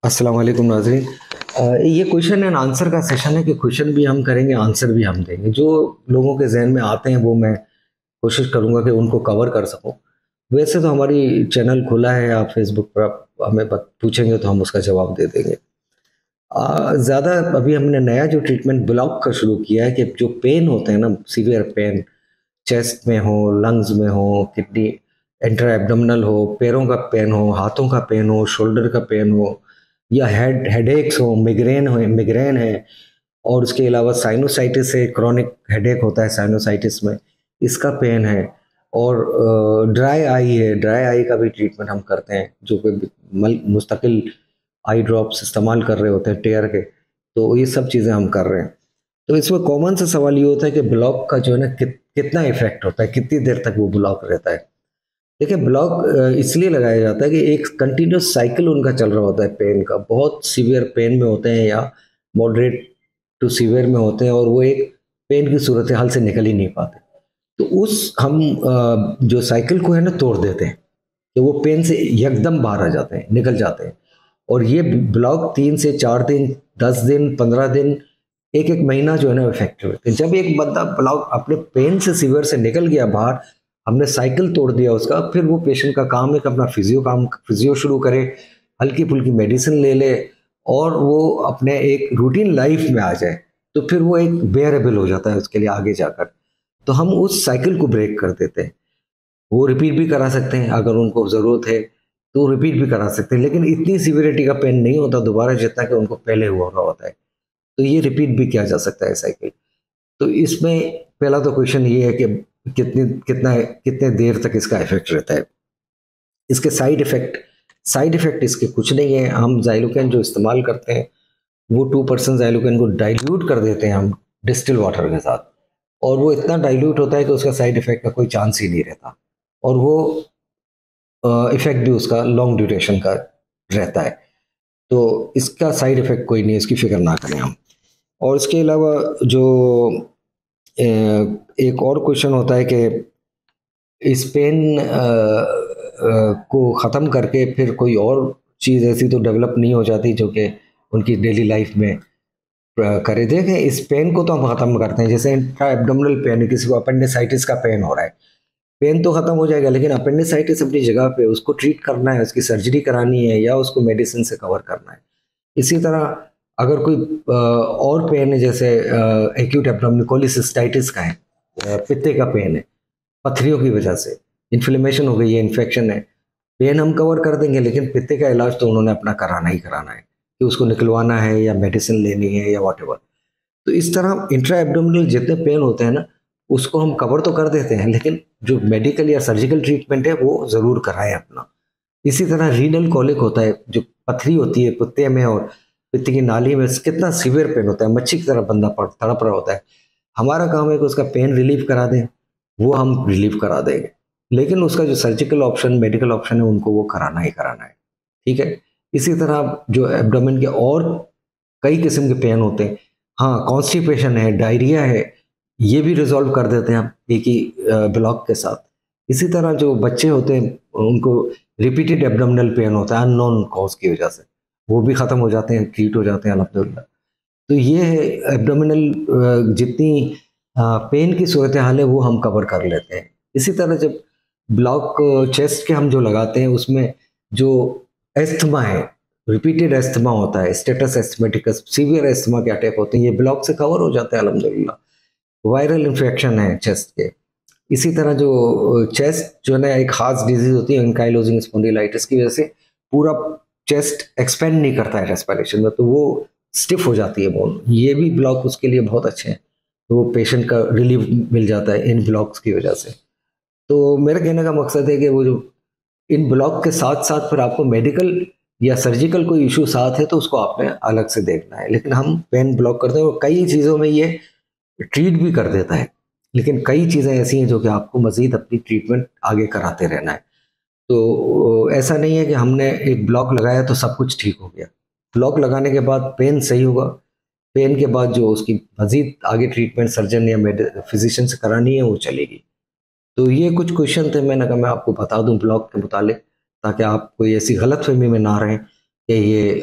अस्सलाम वालेकुम नाज़रीन। ये क्वेश्चन एंड आंसर का सेशन है कि क्वेश्चन भी हम करेंगे, आंसर भी हम देंगे। जो लोगों के ज़हन में आते हैं वो मैं कोशिश करूँगा कि उनको कवर कर सकूँ। वैसे तो हमारी चैनल खुला है, आप फेसबुक पर आप हमें पूछेंगे तो हम उसका जवाब दे देंगे। ज़्यादा अभी हमने नया जो ट्रीटमेंट ब्लॉक का शुरू किया है कि जो पेन होते हैं ना, सीवियर पेन, चेस्ट में हो, लंग्स में हो, किडनी इंट्रा एब्डोमिनल हो, पैरों का पेन हो, हाथों का पेन हो, शोल्डर का पेन हो, या हेडेक्स हो, मिग्रेन है, और उसके अलावा साइनोसाइटिस है, क्रॉनिक हेडेक होता है साइनोसाइटिस में, इसका पेन है। और ड्राई आई है, ड्राई आई का भी ट्रीटमेंट हम करते हैं, जो कि मुस्तकिल आई ड्रॉप्स इस्तेमाल कर रहे होते हैं टेयर के। तो ये सब चीज़ें हम कर रहे हैं। तो इसमें कॉमन सा सवाल ये होता है कि ब्लॉक का जो है ना कितना इफेक्ट होता है, कितनी देर तक वो ब्लॉक रहता है। देखिए, ब्लॉक इसलिए लगाया जाता है कि एक कंटिन्यूस साइकिल उनका चल रहा होता है पेन का। बहुत सीवियर पेन में होते हैं या मॉडरेट टू सीवियर में होते हैं, और वो एक पेन की सूरत हाल से निकल ही नहीं पाते। तो उस हम जो साइकिल को है ना तोड़ देते हैं कि वो पेन से एकदम बाहर आ जाते हैं, निकल जाते हैं। और ये ब्लॉक 3 से 4 दिन, 10 दिन, 15 दिन, एक एक महीना जो है ना इफेक्टिव है। जब एक बंदा ब्लॉक अपने पेन से सीवियर से निकल गया बाहर, हमने साइकिल तोड़ दिया उसका, फिर वो पेशेंट का काम है कि अपना फिजियो शुरू करे, हल्की फुल्की मेडिसिन ले ले, और वो अपने एक रूटीन लाइफ में आ जाए। तो फिर वो एक बेयरेबल हो जाता है उसके लिए आगे जाकर। तो हम उस साइकिल को ब्रेक कर देते हैं। वो रिपीट भी करा सकते हैं, अगर उनको ज़रूरत है तो रिपीट भी करा सकते हैं, लेकिन इतनी सीवियरिटी का पेन नहीं होता दोबारा जितना कि उनको पहले हुआ रहा होता है। तो ये रिपीट भी किया जा सकता है साइकिल। तो इसमें पहला तो क्वेश्चन ये है कि कितने देर तक इसका इफेक्ट रहता है। इसके साइड इफेक्ट इसके कुछ नहीं है। हम ज़ाइलोकेन जो इस्तेमाल करते हैं, वो 2% ज़ाइलोकेन को डाइल्यूट कर देते हैं हम डिस्टिल वाटर के साथ, और वो इतना डाइल्यूट होता है कि उसका साइड इफेक्ट का कोई चांस ही नहीं रहता। और वो इफेक्ट भी उसका लॉन्ग ड्यूरेशन का रहता है। तो इसका साइड इफेक्ट कोई नहीं है, इसकी फिक्र ना करें हम। और इसके अलावा जो एक और क्वेश्चन होता है कि इस पेन को ख़त्म करके फिर कोई और चीज़ ऐसी तो डेवलप नहीं हो जाती जो कि उनकी डेली लाइफ में करे। देखें, इस पेन को तो हम ख़त्म करते हैं। जैसे इंट्रा एब्डोमिनल पेन है, किसी को अपेंडिसाइटिस का पेन हो रहा है, पेन तो खत्म हो जाएगा, लेकिन अपेंडिसाइटिस अपनी जगह पे, उसको ट्रीट करना है, उसकी सर्जरी करानी है, या उसको मेडिसिन से कवर करना है। इसी तरह अगर कोई और पेन है, जैसे एक्यूट एब्डोमिनल कोलिसिस्टाइटिस का है, पित्ते का पेन है, पथरियों की वजह से इन्फ्लेमेशन हो गई है, इन्फेक्शन है, पेन हम कवर कर देंगे, लेकिन पित्ते का इलाज तो उन्होंने अपना कराना ही कराना है, कि उसको निकलवाना है या मेडिसिन लेनी है या वॉट। तो इस तरह इंट्रा एब्डोमिनल जितने पेन होते हैं ना, उसको हम कवर तो कर देते हैं, लेकिन जो मेडिकल या सर्जिकल ट्रीटमेंट है वो ज़रूर कराएं अपना। इसी तरह रीनल कॉलिक होता है, जो पथरी होती है कुत्ते में और पित्त की नाली में, कितना सीवियर पेन होता है, मच्छी की तरह बंदा तड़प रहा होता है। हमारा काम है कि उसका पेन रिलीफ करा दें, वो हम रिलीफ करा देंगे, लेकिन उसका जो सर्जिकल ऑप्शन, मेडिकल ऑप्शन है, उनको वो कराना ही कराना है। ठीक है। इसी तरह जो एब्डोमेन के और कई किस्म के पेन होते हैं, हाँ, कॉन्स्टिपेशन है, डायरिया है, ये भी रिजॉल्व कर देते हैं हम एक ही ब्लॉक के साथ। इसी तरह जो बच्चे होते हैं उनको रिपीटेड एब्डोमिनल पेन होता है अननोन कॉज की वजह से, वो भी ख़त्म हो जाते हैं, ट्रीट हो जाते हैं अल्हम्दुलिल्लाह। तो ये है एब्डोमिनल जितनी पेन की सूरत हाल है वो हम कवर कर लेते हैं। इसी तरह जब ब्लॉक चेस्ट के हम जो लगाते हैं, उसमें जो एस्थमा है, रिपीटेड एस्थमा होता है, स्टेटस एस्थमेटिकस, सीवियर एस्थमा के अटैक होते हैं, ये ब्लॉक से कवर हो जाते हैं अल्हम्दुलिल्लाह। वायरल इन्फेक्शन है चेस्ट के। इसी तरह जो चेस्ट जो है ना, एक खास डिजीज होती है एंकाइलोजिंग स्पॉन्डिलाइटिस की वजह से पूरा चेस्ट एक्सपेंड नहीं करता है रेस्पिरेशन में, तो वो स्टिफ हो जाती है बोन। ये भी ब्लॉक उसके लिए बहुत अच्छे हैं, तो वो पेशेंट का रिलीफ मिल जाता है इन ब्लॉक्स की वजह से। तो मेरे कहने का मकसद है कि वो जो इन ब्लॉक के साथ साथ फिर आपको मेडिकल या सर्जिकल कोई इशू साथ है तो उसको आपने अलग से देखना है। लेकिन हम पेन ब्लॉक करते हैं, और कई चीज़ों में ये ट्रीट भी कर देता है, लेकिन कई चीज़ें ऐसी हैं जो कि आपको मज़ीद अपनी ट्रीटमेंट आगे कराते रहना है। तो ऐसा नहीं है कि हमने एक ब्लॉक लगाया तो सब कुछ ठीक हो गया। ब्लॉक लगाने के बाद पेन सही होगा, पेन के बाद जो उसकी मज़ीद आगे ट्रीटमेंट सर्जन या फिजिशियन से करानी है वो चलेगी। तो ये कुछ क्वेश्चन थे, मैंने कहा मैं आपको बता दूं ब्लॉग के मुतालिक, ताकि आप कोई ऐसी गलतफहमी में ना रहें। कि ये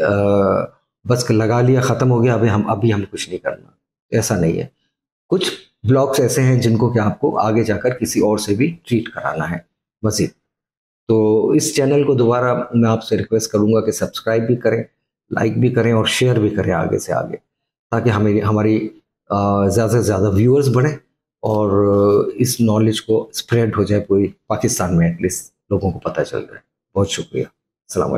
बस लगा लिया, ख़त्म हो गया, अभी हम कुछ नहीं करना, ऐसा नहीं है। कुछ ब्लॉग्स ऐसे हैं जिनको कि आपको आगे जाकर किसी और से भी ट्रीट कराना है मज़ीद। तो इस चैनल को दोबारा मैं आपसे रिक्वेस्ट करूंगा कि सब्सक्राइब भी करें, लाइक भी करें और शेयर भी करें आगे से आगे, ताकि हमें हमारी ज़्यादा से ज़्यादा व्यूअर्स बढ़ें और इस नॉलेज को स्प्रेड हो जाए पूरी पाकिस्तान में, एटलीस्ट लोगों को पता चल जाए। बहुत शुक्रिया। अस्सलाम वालेकुम।